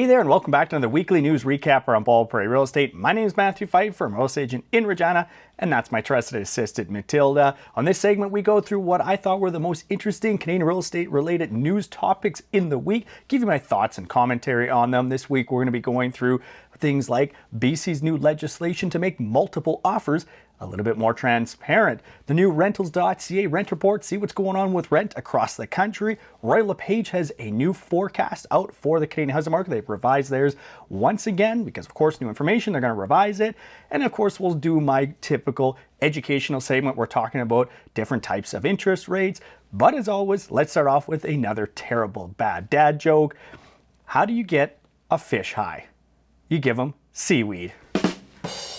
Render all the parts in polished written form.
Hey there, and welcome back to another weekly news recap around Bald Prairie Real Estate. My name is Matthew Pfeifer, I'm a real estate agent in Regina, and that's my trusted assistant, 𝗤𝗀𝗲𝗲. On this segment, we go through what I thought were the most interesting Canadian real estate related news topics in the week, give you my thoughts and commentary on them. This week, we're going to be going through things like BC's new legislation to make multiple offers a little bit more transparent, the new rentals.ca rent report, see what's going on with rent across the country. Royal LePage has a new forecast out for the Canadian housing market. They've revised theirs once again because, of course, new information, they're going to revise it. And of course, we'll do my typical educational segment. We're talking about different types of interest rates. But as always, let's start off with another terrible bad dad joke. How do you get a fish high? You give them seaweed.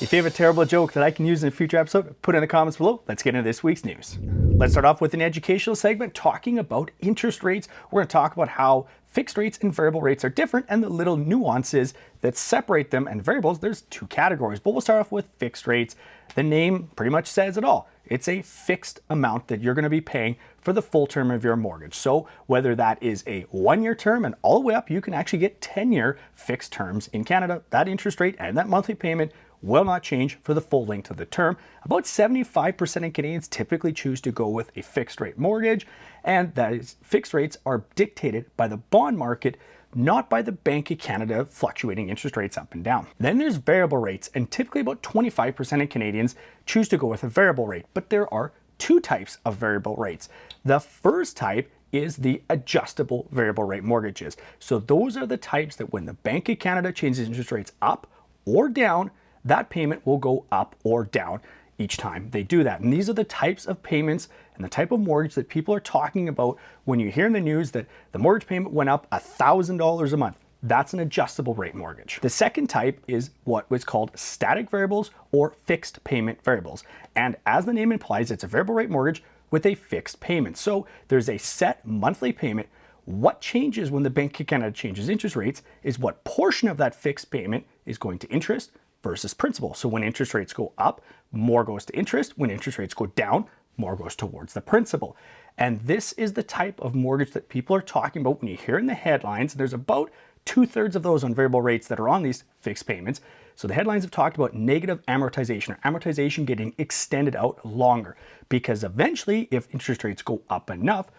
If you have a terrible joke that I can use in a future episode, put it in the comments below. Let's get into this week's news. Let's start off with an educational segment talking about interest rates. We're going to talk about how fixed rates and variable rates are different and the little nuances that separate them. And variables, there's two categories, but we'll start off with fixed rates. The name pretty much says it all. It's a fixed amount that you're going to be paying for the full term of your mortgage. So whether that is a 1-year term and all the way up, you can actually get 10-year fixed terms in Canada. That interest rate and that monthly payment will not change for the full length of the term. About 75% of Canadians typically choose to go with a fixed rate mortgage, and that is fixed rates are dictated by the bond market, not by the Bank of Canada fluctuating interest rates up and down. Then there's variable rates, and typically about 25% of Canadians choose to go with a variable rate, but there are two types of variable rates. The first type is the adjustable variable rate mortgages. So those are the types that when the Bank of Canada changes interest rates up or down, that payment will go up or down each time they do that. And these are the types of payments and the type of mortgage that people are talking about when you hear in the news that the mortgage payment went up $1,000 a month. That's an adjustable rate mortgage. The second type is what was called static variables or fixed payment variables. And as the name implies, it's a variable rate mortgage with a fixed payment. So there's a set monthly payment. What changes when the Bank of Canada changes interest rates is what portion of that fixed payment is going to interest versus principal. So when interest rates go up, more goes to interest. When interest rates go down, more goes towards the principal. And this is the type of mortgage that people are talking about when you hear in the headlines. There's about 2/3 of those on variable rates that are on these fixed payments. So the headlines have talked about negative amortization or amortization getting extended out longer because eventually if interest rates go up enough,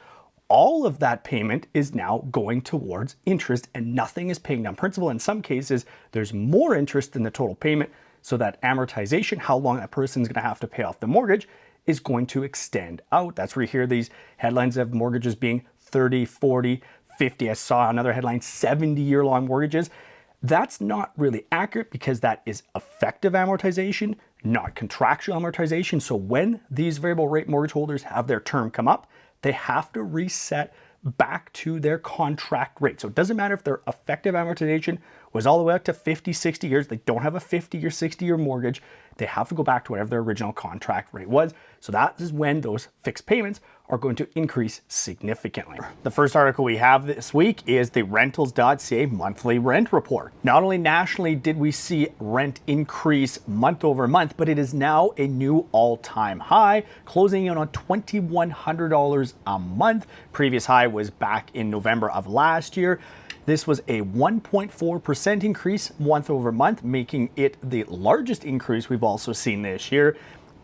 all of that payment is now going towards interest and nothing is paying down principal. In some cases, there's more interest than the total payment. So that amortization, how long that person's going to have to pay off the mortgage, is going to extend out. That's where you hear these headlines of mortgages being 30, 40, 50. I saw another headline, 70-year-long mortgages. That's not really accurate because that is effective amortization, not contractual amortization. So when these variable rate mortgage holders have their term come up, they have to reset back to their contract rate. So it doesn't matter if their effective amortization was all the way up to 50, 60 years. They don't have a 50 or 60-year mortgage. They have to go back to whatever their original contract rate was. So that is when those fixed payments are going to increase significantly. The first article we have this week is the rentals.ca monthly rent report. Not only nationally did we see rent increase month over month, but it is now a new all-time high, closing in on $2,100 a month. Previous high was back in November of last year. This was a 1.4% increase month over month, making it the largest increase we've also seen this year.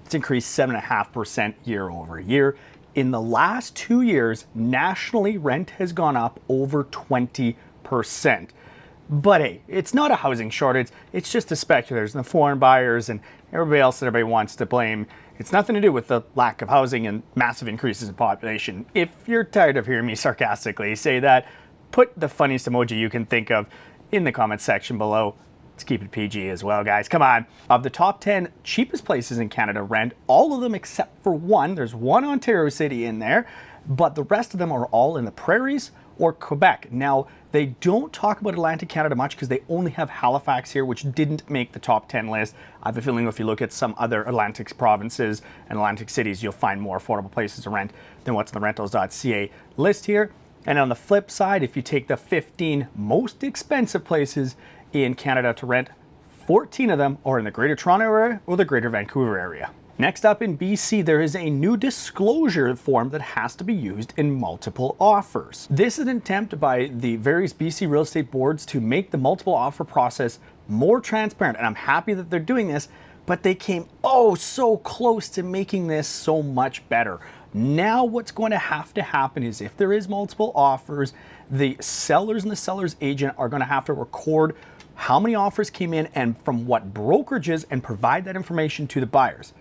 It's increased 7.5% year over year. In the last 2 years, nationally, rent has gone up over 20%. But hey, it's not a housing shortage. It's just the speculators and the foreign buyers and everybody else that everybody wants to blame. It's nothing to do with the lack of housing and massive increases in population. If you're tired of hearing me sarcastically say that, put the funniest emoji you can think of in the comments section below. Let's keep it PG as well, guys. Come on. Of the top 10 cheapest places in Canada rent, all of them except for one, there's one Ontario city in there, but the rest of them are all in the prairies or Quebec. Now, they don't talk about Atlantic Canada much because they only have Halifax here, which didn't make the top 10 list. I have a feeling if you look at some other Atlantic provinces and Atlantic cities, you'll find more affordable places to rent than what's in the rentals.ca list here. And on the flip side, if you take the 15 most expensive places in Canada to rent, 14 of them are in the Greater Toronto area or the Greater Vancouver area. Next up in BC, there is a new disclosure form that has to be used in multiple offers. This is an attempt by the various BC real estate boards to make the multiple offer process more transparent, and I'm happy that they're doing this, but they came so close to making this so much better. Now what's going to happen is if there is multiple offers, the sellers and the seller's agent are going to have to record how many offers came in and from what brokerages and provide that information to the buyers.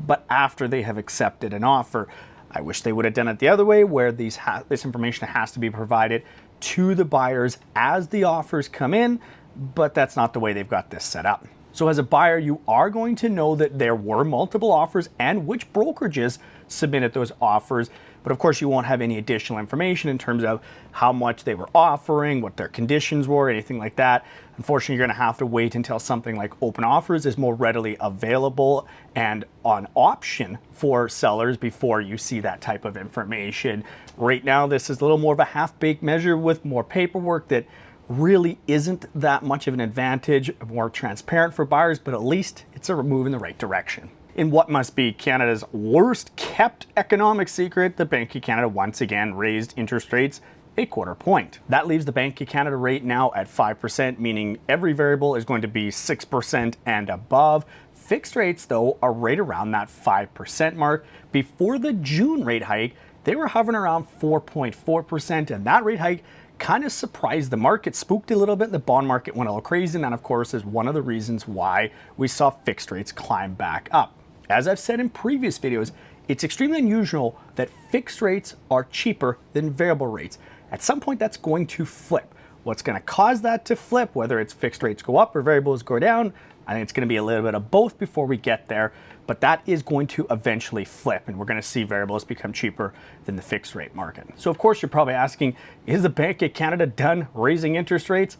But after they have accepted an offer. I wish they would have done it the other way, where this information has to be provided to the buyers as the offers come in, but that's not the way they've got this set up. So as a buyer, you are going to know that there were multiple offers and which brokerages submitted those offers. But of course, you won't have any additional information in terms of how much they were offering, what their conditions were, anything like that. Unfortunately, you're going to have to wait until something like open offers is more readily available and on option for sellers before you see that type of information. Right now, this is a little more of a half-baked measure with more paperwork that really isn't that much of an advantage, more transparent for buyers, but at least it's a move in the right direction. In what must be Canada's worst kept economic secret, the Bank of Canada once again raised interest rates a quarter point. That leaves the Bank of Canada rate now at 5%, meaning every variable is going to be 6% and above. Fixed rates, though, are right around that 5% mark. Before the June rate hike, they were hovering around 4.4%, and that rate hike kind of surprised the market, spooked a little bit. The bond market went a little crazy, and that, of course, is one of the reasons why we saw fixed rates climb back up. As I've said in previous videos, it's extremely unusual that fixed rates are cheaper than variable rates. At some point, that's going to flip. What's going to cause that to flip, whether it's fixed rates go up or variables go down, I think it's going to be a little bit of both before we get there, but that is going to eventually flip, and we're going to see variables become cheaper than the fixed rate market. So of course, you're probably asking, is the Bank of Canada done raising interest rates?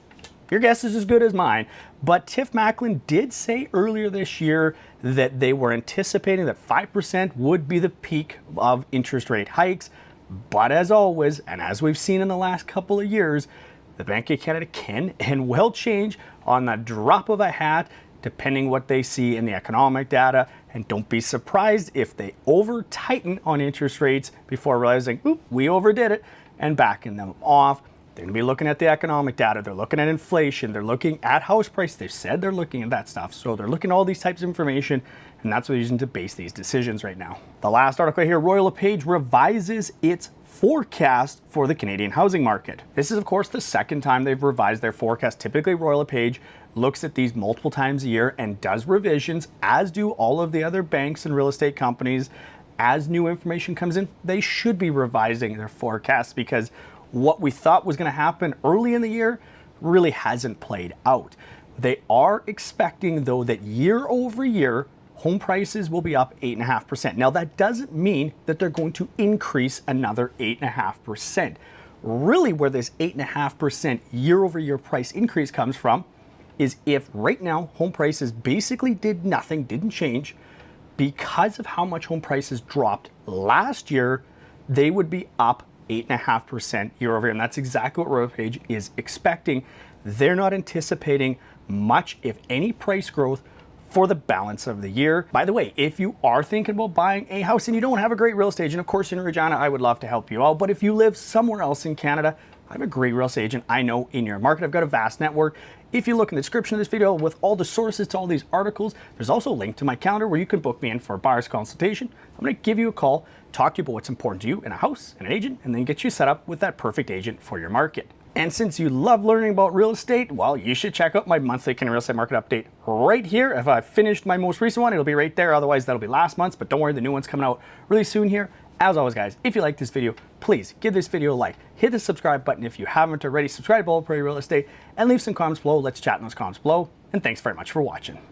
Your guess is as good as mine, but Tiff Macklin did say earlier this year that they were anticipating that 5% would be the peak of interest rate hikes. But as always, and as we've seen in the last couple of years, the Bank of Canada can and will change on the drop of a hat, depending what they see in the economic data. And don't be surprised if they over tighten on interest rates before realizing, oop, we overdid it, and backing them off. They're going to be looking at the economic data. They're looking at inflation. They're looking at house price. They've said they're looking at that stuff. So they're looking at all these types of information, and that's what they're using to base these decisions right now. The last article here, Royal LePage revises its forecast for the Canadian housing market. This is, of course, the second time they've revised their forecast. Typically, Royal LePage looks at these multiple times a year and does revisions, as do all of the other banks and real estate companies. As new information comes in, they should be revising their forecasts, because what we thought was going to happen early in the year really hasn't played out. They are expecting, though, that year over year, home prices will be up 8.5%. Now, that doesn't mean that they're going to increase another 8.5%. Really, where this 8.5% year over year price increase comes from is if right now home prices basically did nothing, didn't change, because of how much home prices dropped last year, they would be up 8.5% year over year. And that's exactly what Royal LePage is expecting. They're not anticipating much, if any, price growth for the balance of the year. By the way, if you are thinking about buying a house and you don't have a great real estate agent, of course in Regina, I would love to help you out. But if you live somewhere else in Canada, I have a great real estate agent I know in your market. I've got a vast network. If you look in the description of this video with all the sources to all these articles, there's also a link to my calendar where you can book me in for a buyer's consultation. I'm going to give you a call, talk to you about what's important to you in a house and an agent, and then get you set up with that perfect agent for your market. And since you love learning about real estate, well, you should check out my monthly Canadian real estate market update right here. If I've finished my most recent one, it'll be right there. Otherwise, that'll be last month's, but don't worry, the new one's coming out really soon here. As always, guys, if you like this video, please give this video a like. Hit the subscribe button if you haven't already. Subscribe to Bald Prairie Real Estate and leave some comments below. Let's chat in those comments below. And thanks very much for watching.